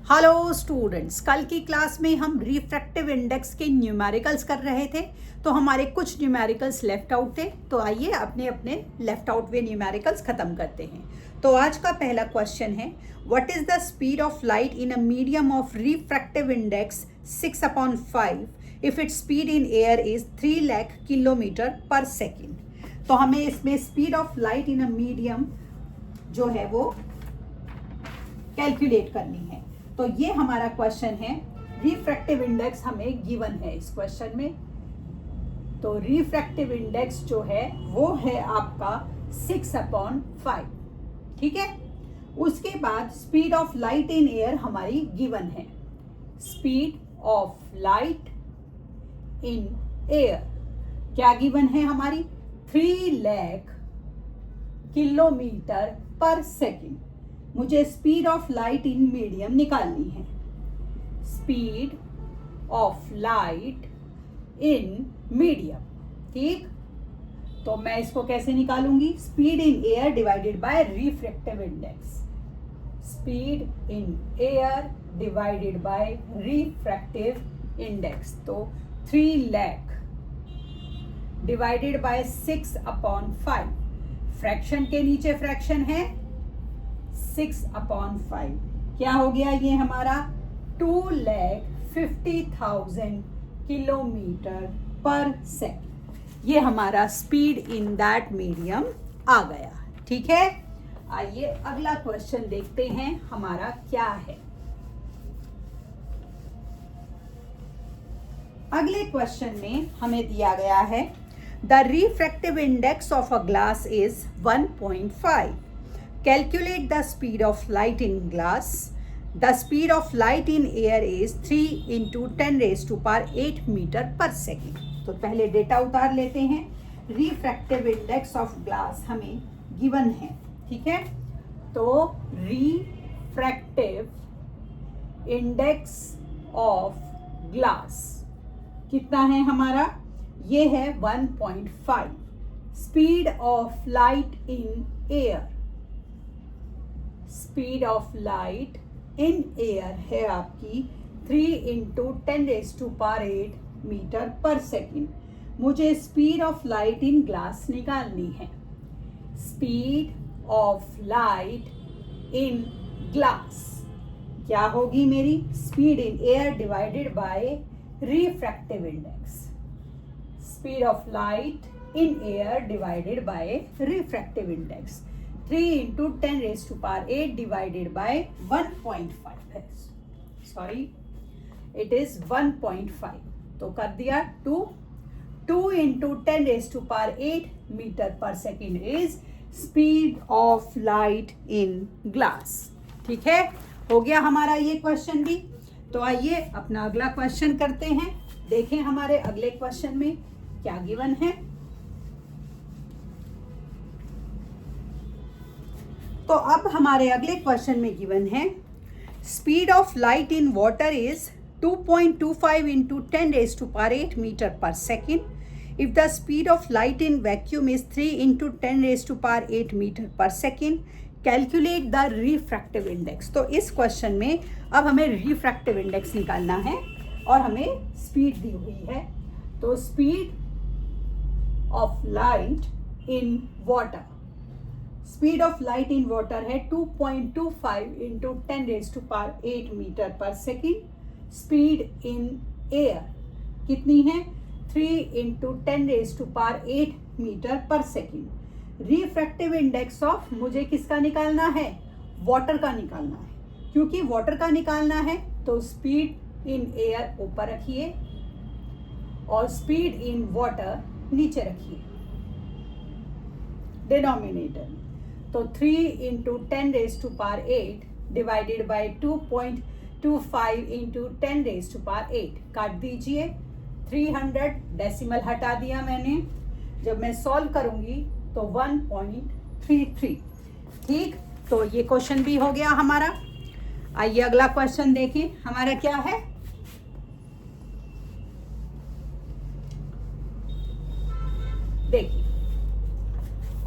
Hello students, कल की class में हम रिफ्रैक्टिव इंडेक्स के न्यूमेरिकल्स कर रहे थे। तो हमारे कुछ न्यूमेरिकल्स लेफ्ट आउट थे, तो आइए अपने अपने लेफ्ट आउट हुए न्यूमेरिकल्स खत्म करते हैं। तो आज का पहला क्वेश्चन है, what is the speed of light in a medium of refractive index 6/5 if its speed in air is 3 lakh kilometre per second. तो हमें इसमें speed of light in a medium जो है वो कैलकुलेट करनी है। तो ये हमारा क्वेश्चन है। रिफ्रैक्टिव इंडेक्स हमें गिवन है इस क्वेश्चन में। तो रिफ्रैक्टिव इंडेक्स जो है वो है आपका 6/5, ठीक है। उसके बाद speed of light in air हमारी गिवन है। Speed of light in air क्या गिवन है हमारी? 3 लाख किलोमीटर पर सेकेंड। मुझे speed of light in medium निकालनी है। Speed of light in medium, ठीक। तो मैं इसको कैसे निकालूंगी? Speed in air divided by refractive index. Speed in air divided by refractive index. तो 3 लाख डिवाइडेड बाय 6/5। फ्रैक्शन के नीचे फ्रैक्शन है 6/5। क्या हो गया ये हमारा? 2,50,000 किलोमीटर पर सेकेंड। ये हमारा स्पीड इन दैट मीडियम आ गया, ठीक है। आइए अगला क्वेश्चन देखते हैं हमारा क्या है। अगले क्वेश्चन में हमें दिया गया है, the refractive index of a glass is 1.5. Calculate the speed of light in glass. The speed of light in air is 3 into 10⁸ meter per second. तो पहले डेटा उतार लेते हैं। रिफ्रैक्टिव इंडेक्स ऑफ ग्लास हमें गिवन है, ठीक है। तो रिफ्रैक्टिव इंडेक्स ऑफ ग्लास कितना है हमारा? ये है 1.5। Speed of light in air, speed of light in air है आपकी 3 into 10⁸ मीटर पर सेकेंड। मुझे speed of light in glass निकालनी है। Speed of light in glass क्या होगी मेरी? Speed in air divided by refractive index. Speed of light in air divided by refractive index 3 into 10⁸ divided by 1.5 है। Sorry, it is 1.5। तो कर दिया 2 into 10⁸ metre per second is speed of light in glass, ठीक है। हो गया हमारा ये क्वेश्चन भी। तो आइए अपना अगला क्वेश्चन करते हैं। देखें हमारे अगले क्वेश्चन में क्या गिवन है। तो अब हमारे अगले क्वेश्चन में गिवन है, speed of light in water is 2.25 into 10⁸ metre per second if the speed of light in vacuum is 3 into 10⁸ metre per second. Calculate the refractive index. तो इस क्वेश्चन में अब हमें रिफ्रैक्टिव इंडेक्स निकालना है और हमें स्पीड दी हुई है। तो speed of light in water, speed of light in water है 2.25 into 10⁸ metre per second. Speed in air कितनी है? 3 into 10⁸ metre per second. Refractive index of मुझे किसका निकालना है? वाटर का निकालना है। क्योंकि वाटर का निकालना है तो स्पीड इन एयर ऊपर रखिए और स्पीड इन वाटर नीचे रखिए डिनोमिनेटर में। तो 3 into 10⁸ डिवाइडेड बाय 2.25 into 10⁸ काट दीजिए। 300 डेसिमल हटा दिया मैंने। जब मैं सॉल्व करूंगी तो 1.33, ठीक। तो ये क्वेश्चन भी हो गया हमारा। आइए अगला क्वेश्चन देखें हमारा क्या है। देखिए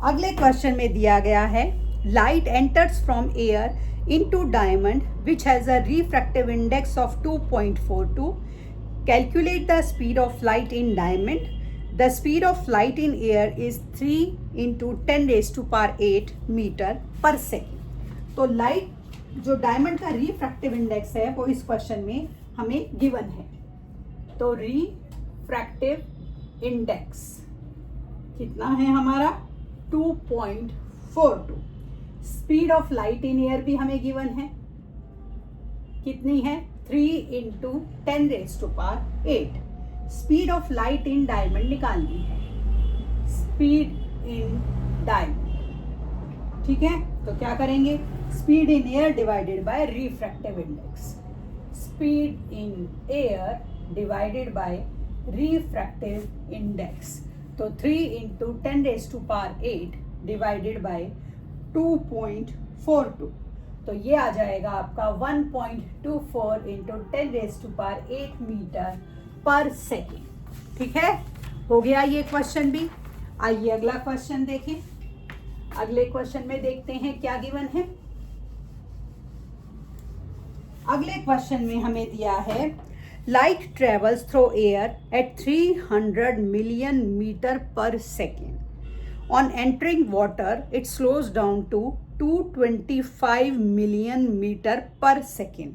अगले क्वेश्चन में दिया गया है, light enters from air into diamond which has a refractive index of 2.42. Calculate the speed of light in diamond. The speed of light in air is 3 into 10 raised to power 8 metre per second. तो light जो diamond का refractive index है वो इस question में हमें given है। तो रिफ्रैक्टिव इंडेक्स कितना है हमारा 2.42। Speed of light in air भी हमें गिवन है, कितनी है 3 into 10 raised to power 8। Speed of light in diamond निकालनी है, स्पीड इन डायमंड। ठीक है, तो क्या करेंगे, speed in air divided by refractive index, speed in air divided by refractive index. तो 3 into 10 raised to power 8 divided by 2.42, तो ये आ जाएगा आपका 1.24 into 10 raised to power 8 metre per second. ठीक है, हो गया ये क्वेश्चन भी। आइए अगला क्वेश्चन देखें। अगले क्वेश्चन में देखते हैं क्या गिवन है। अगले क्वेश्चन में हमें दिया है light travels through air at 300 million metre per second. On entering water it slows down to 225 million metre per second.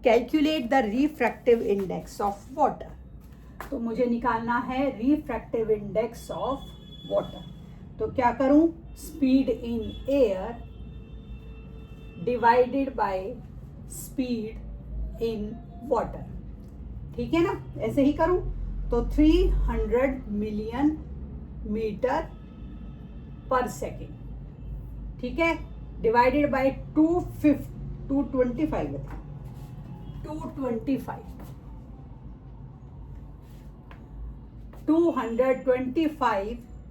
Calculate the refractive index of water. तो मुझे निकालना है रिफ्रैक्टिव इंडेक्स ऑफ वाटर। तो क्या करूं, speed in air divided by speed in water. ठीक है ना, ऐसे ही करूं तो 300 मिलियन मीटर पर सेकेंड, ठीक है, divided by 225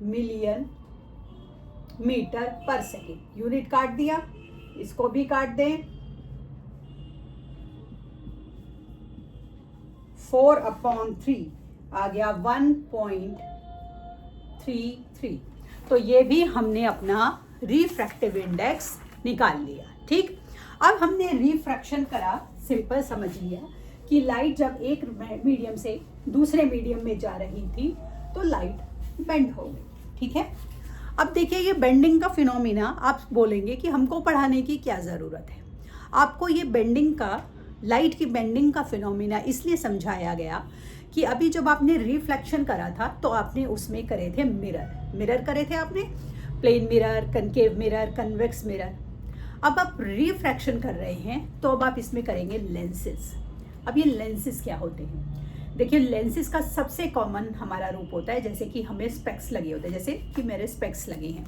million metre per second. Unit काट दिया, इसको भी काट दें, 4/3 आ गया 1.33। तो ये भी हमने अपना रिफ्रैक्टिव इंडेक्स निकाल लिया। ठीक, अब हमने रिफ्रैक्शन करा, सिंपल समझ लिया कि लाइट जब एक मीडियम से दूसरे मीडियम में जा रही थी तो लाइट बेंड हो गई। ठीक है, अब देखिए ये बेंडिंग का फिनोमिना आप बोलेंगे कि हमको पढ़ाने की क्या ज़रूरत है। आपको ये बेंडिंग का, लाइट की बेंडिंग का फिनोमिना इसलिए समझाया गया कि अभी जब आपने रिफ्लेक्शन करा था तो आपने उसमें करे थे मिरर करे थे आपने, plane mirror, concave mirror, convex mirror. अब आप रिफ्रैक्शन कर रहे हैं तो अब आप इसमें करेंगे लेंसेज। अब ये लेंसेज क्या होते हैं, देखिए लेंसेज का सबसे कॉमन हमारा रूप होता है, जैसे कि हमें स्पेक्स लगे होते हैं, जैसे कि मेरे स्पेक्स लगे हैं,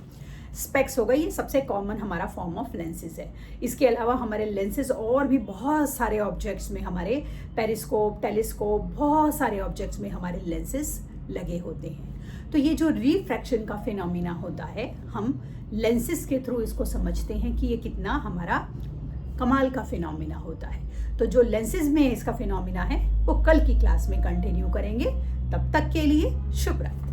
स्पेक्स हो गई, ये सबसे कॉमन हमारा फॉर्म ऑफ लेंसेज है। इसके अलावा हमारे लेंसेज और भी बहुत सारे ऑब्जेक्ट्स में, हमारे पेरिस्कोप, टेलीस्कोप, बहुत सारे ऑब्जेक्ट्स में हमारे लेंसेज लगे होते हैं। तो ये जो रिफ्रैक्शन का फिनोमिना होता है, हम लेंसेज के थ्रू इसको समझते हैं कि ये कितना हमारा कमाल का फिनोमिना होता है। तो जो लेंसेज में इसका फिनोमिना है वो कल की क्लास में कंटिन्यू करेंगे। तब तक के लिए शुभ रात्रि।